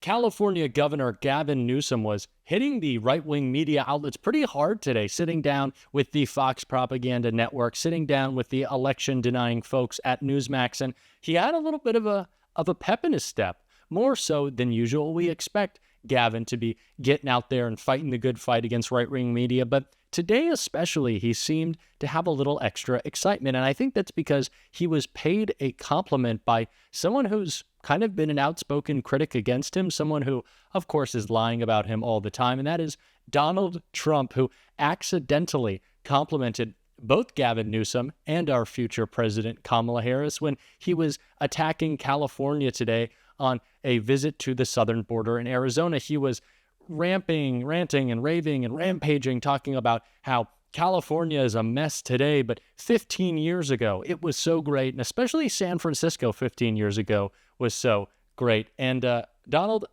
California Governor Gavin Newsom was hitting the right-wing media outlets pretty hard today, sitting down with the Fox propaganda network, sitting down with the election-denying folks at Newsmax, and he had a little bit of a pep in his step, more so than usual. We expect Gavin to be getting out there and fighting the good fight against right-wing media, but today especially, he seemed to have a little extra excitement, and I think that's because he was paid a compliment by someone who's kind of been an outspoken critic against him, someone who, of course, is lying about him all the time, and that is Donald Trump, who accidentally complimented both Gavin Newsom and our future president, Kamala Harris, when he was attacking California today on a visit to the southern border in Arizona. He was ranting and raving and rampaging, talking about how California is a mess today, but 15 years ago, it was so great. And especially San Francisco 15 years ago was so great. And Donald,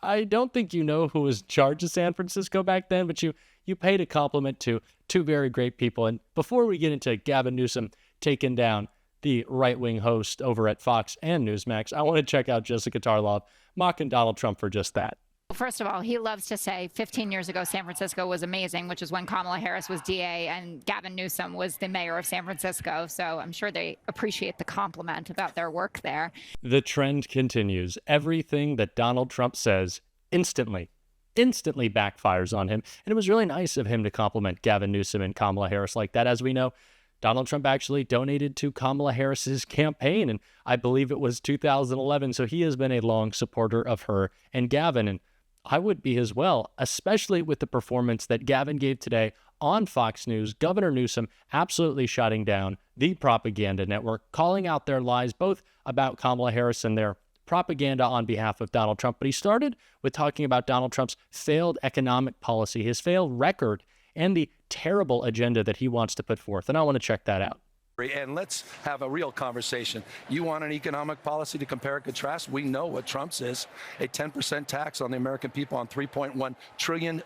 I don't think you know who was in charge of San Francisco back then, but you paid a compliment to two very great people. And before we get into Gavin Newsom taking down the right-wing host over at Fox and Newsmax, I want to check out Jessica Tarlov mocking Donald Trump for just that. First of all, he loves to say 15 years ago, San Francisco was amazing, which is when Kamala Harris was DA and Gavin Newsom was the mayor of San Francisco. So I'm sure they appreciate the compliment about their work there. The trend continues. Everything that Donald Trump says instantly backfires on him. And it was really nice of him to compliment Gavin Newsom and Kamala Harris like that. As we know, Donald Trump actually donated to Kamala Harris's campaign, and I believe it was 2011. So he has been a long supporter of her and Gavin, and I would be as well, especially with the performance that Gavin gave today on Fox News. Governor Newsom absolutely shutting down the propaganda network, calling out their lies, both about Kamala Harris and their propaganda on behalf of Donald Trump. But he started with talking about Donald Trump's failed economic policy, his failed record, and the terrible agenda that he wants to put forth. And I want to check that out. And let's have a real conversation. You want an economic policy to compare and contrast? We know what Trump's is. A 10% tax on the American people on $3.1 trillion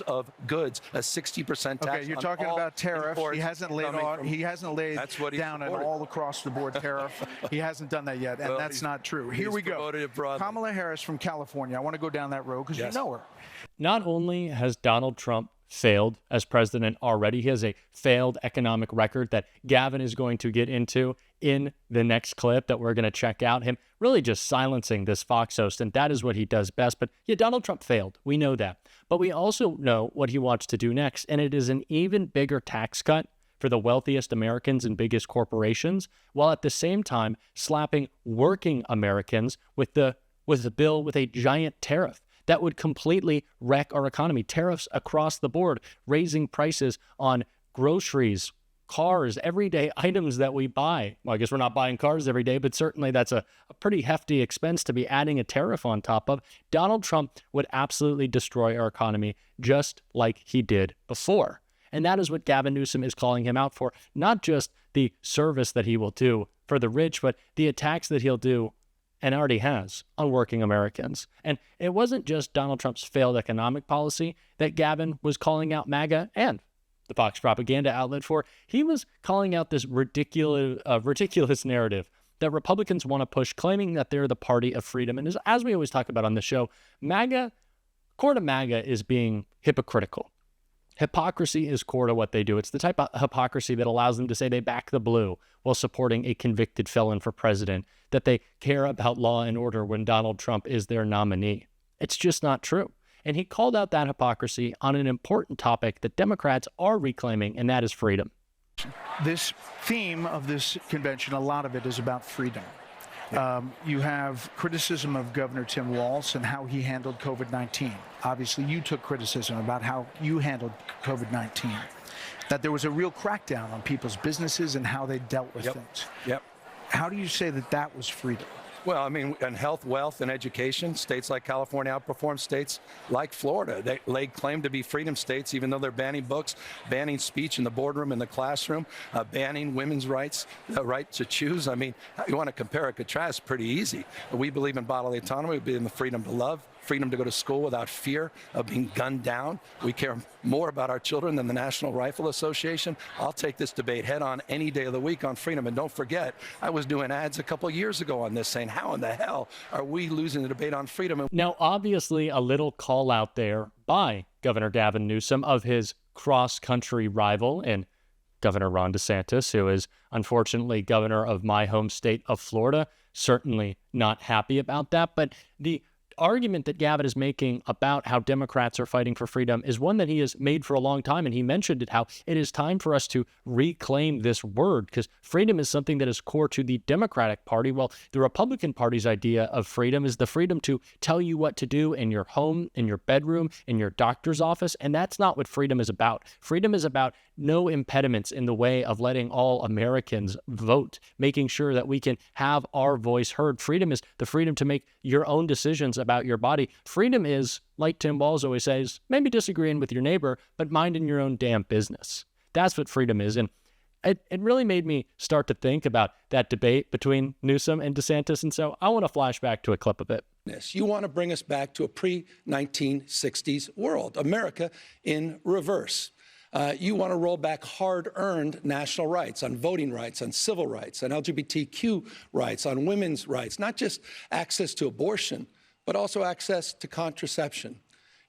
of goods, a 60% tax. Okay, you're talking about tariff. He hasn't laid down an all across the board tariff. He hasn't done that yet, and well, that's not true. Here we go. Kamala Harris from California. I want to go down that road because you know her. Not only has Donald Trump failed as president already, he has a failed economic record that Gavin is going to get into in the next clip that we're going to check out, him really just silencing this Fox host, and that is what he does best. But yeah, Donald Trump failed. We know that. But we also know what he wants to do next, and it is an even bigger tax cut for the wealthiest Americans and biggest corporations, while at the same time slapping working Americans with the bill with a giant tariff that would completely wreck our economy. Tariffs across the board, raising prices on groceries, cars, everyday items that we buy. Well, I guess we're not buying cars every day, but certainly that's a pretty hefty expense to be adding a tariff on top of. Donald Trump would absolutely destroy our economy just like he did before. And that is what Gavin Newsom is calling him out for. Not just the service that he will do for the rich, but the attacks that he'll do and already has on working Americans. And it wasn't just Donald Trump's failed economic policy that Gavin was calling out MAGA and the Fox propaganda outlet for. He was calling out this ridiculous narrative that Republicans want to push, claiming that they're the party of freedom. And as we always talk about on the show, core to MAGA is being hypocritical. Hypocrisy is core to what they do. It's the type of hypocrisy that allows them to say they back the blue while supporting a convicted felon for president, that they care about law and order when Donald Trump is their nominee. It's just not true. And he called out that hypocrisy on an important topic that Democrats are reclaiming, and that is freedom. This theme of this convention, a lot of it is about freedom. You have criticism of Governor Tim Walz and how he handled COVID-19. Obviously, you took criticism about how you handled COVID-19, that there was a real crackdown on people's businesses and how they dealt with things. How do you say that that was freedom? Well, I mean, in health, wealth, and education, states like California outperform states like Florida. They lay claim to be freedom states, even though they're banning books, banning speech in the boardroom, in the classroom, banning women's rights, the right to choose. I mean, you want to compare and contrast, pretty easy. We believe in bodily autonomy. We believe in the freedom to love, freedom to go to school without fear of being gunned down. We care more about our children than the National Rifle Association. I'll take this debate head on any day of the week on freedom. And don't forget, I was doing ads a couple years ago on this saying, how in the hell are we losing the debate on freedom? Now, obviously, a little call out there by Governor Gavin Newsom of his cross-country rival and Governor Ron DeSantis, who is unfortunately governor of my home state of Florida. Certainly not happy about that. But the argument that Gavin is making about how Democrats are fighting for freedom is one that he has made for a long time. And he mentioned it, how it is time for us to reclaim this word, because freedom is something that is core to the Democratic Party. Well, the Republican Party's idea of freedom is the freedom to tell you what to do in your home, in your bedroom, in your doctor's office. And that's not what freedom is about. Freedom is about no impediments in the way of letting all Americans vote, making sure that we can have our voice heard. Freedom is the freedom to make your own decisions about your body. Freedom is, like Tim Walz always says, maybe disagreeing with your neighbor, but minding your own damn business. That's what freedom is. And it really made me start to think about that debate between Newsom and DeSantis. And so I want to flash back to a clip of it. You want to bring us back to a pre-1960s world, America in reverse. You want to roll back hard-earned national rights on voting rights, on civil rights, on LGBTQ rights, on women's rights, not just access to abortion, but also access to contraception.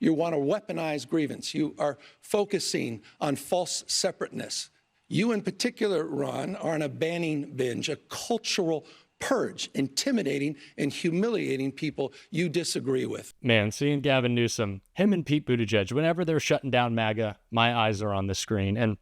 You want to weaponize grievance. You are focusing on false separateness. You in particular, Ron, are on a banning binge, a cultural purge, intimidating and humiliating people you disagree with. Man, seeing Gavin Newsom, him and Pete Buttigieg, whenever they're shutting down MAGA, my eyes are on the screen. And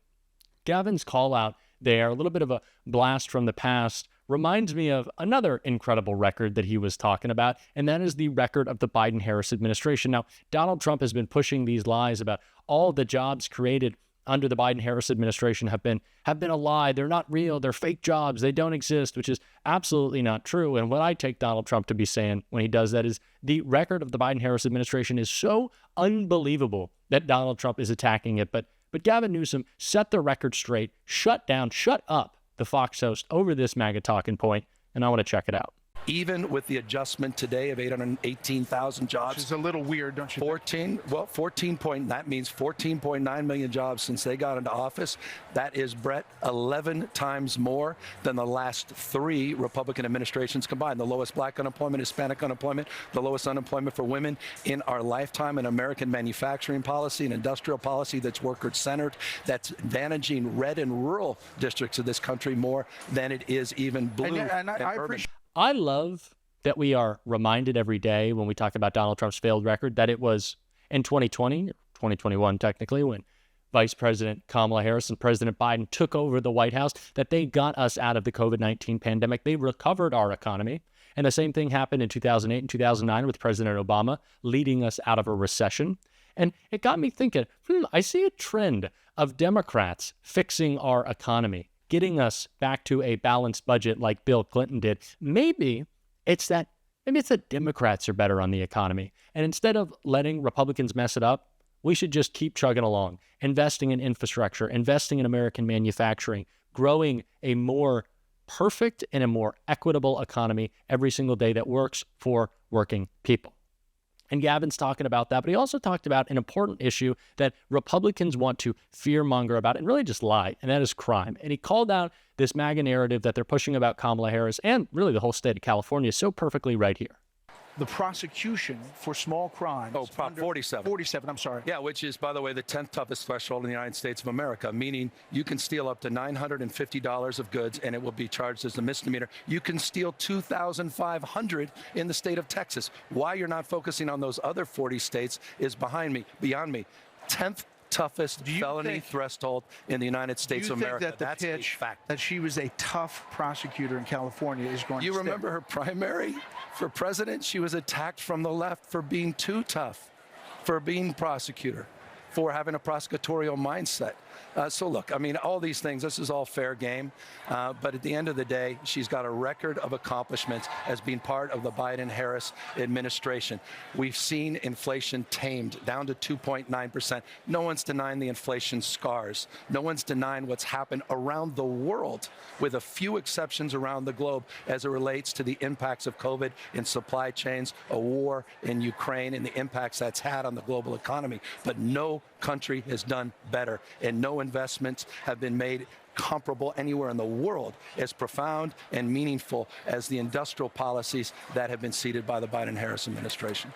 Gavin's call out there, a little bit of a blast from the past, reminds me of another incredible record that he was talking about, and that is the record of the Biden-Harris administration. Now, Donald Trump has been pushing these lies about all the jobs created under the Biden-Harris administration have been a lie. They're not real. They're fake jobs. They don't exist, which is absolutely not true. And what I take Donald Trump to be saying when he does that is the record of the Biden-Harris administration is so unbelievable that Donald Trump is attacking it. But Gavin Newsom set the record straight, shut up the Fox host over this MAGA talking point, and I want to check it out. Even with the adjustment today of 818,000 jobs. Which is a little weird, don't you think? That means 14.9 million jobs since they got into office. That is, Brett, 11 times more than the last 3 Republican administrations combined. The lowest black unemployment, Hispanic unemployment, the lowest unemployment for women in our lifetime, an American manufacturing policy, an industrial policy that's worker-centered, that's advantaging red and rural districts of this country more than it is even blue and I urban. appreciate. I love that we are reminded every day when we talk about Donald Trump's failed record that it was in 2020, 2021 technically, when Vice President Kamala Harris and President Biden took over the White House, that they got us out of the COVID-19 pandemic. They recovered our economy. And the same thing happened in 2008 and 2009 with President Obama leading us out of a recession. And it got me thinking, I see a trend of Democrats fixing our economy, getting us back to a balanced budget like Bill Clinton did. Maybe it's that Democrats are better on the economy. And instead of letting Republicans mess it up, we should just keep chugging along, investing in infrastructure, investing in American manufacturing, growing a more perfect and a more equitable economy every single day that works for working people. And Gavin's talking about that, but he also talked about an important issue that Republicans want to fearmonger about and really just lie, and that is crime. And he called out this MAGA narrative that they're pushing about Kamala Harris and really the whole state of California so perfectly right here. The prosecution for small crimes. Oh, Prop 47. 47, I'm sorry. Yeah, which is, by the way, the 10th toughest threshold in the United States of America, meaning you can steal up to $950 of goods and it will be charged as a misdemeanor. You can steal $2,500 in the state of Texas. Why you're not focusing on those other 40 states is beyond me. 10th toughest felony threshold in the United States of America. That That's the pitch a fact. That she was a tough prosecutor in California is going to You remember her primary for president? She was attacked from the left for being too tough, for being prosecutor, for having a prosecutorial mindset. So look, I mean, all these things, this is all fair game. But at the end of the day, she's got a record of accomplishments as being part of the Biden-Harris administration. We've seen inflation tamed down to 2.9%. No one's denying the inflation scars. No one's denying what's happened around the world, with a few exceptions around the globe as it relates to the impacts of COVID in supply chains, a war in Ukraine, and the impacts that's had on the global economy. But no country has done better, and no investments have been made comparable anywhere in the world, as profound and meaningful as the industrial policies that have been seeded by the Biden-Harris administration.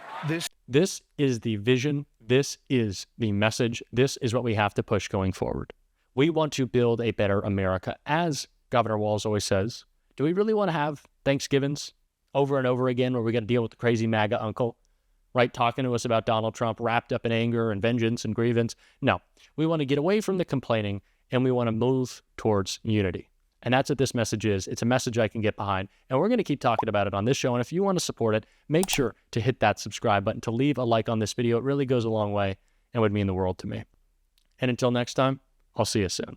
This is the vision. This is the message. This is what we have to push going forward. We want to build a better America. As Governor Walz always says, do we really want to have Thanksgivings over and over again where we got to deal with the crazy MAGA uncle, right, talking to us about Donald Trump wrapped up in anger and vengeance and grievance? No, we want to get away from the complaining, and we want to move towards unity. And that's what this message is. It's a message I can get behind. And we're going to keep talking about it on this show. And if you want to support it, make sure to hit that subscribe button, to leave a like on this video. It really goes a long way and would mean the world to me. And until next time, I'll see you soon.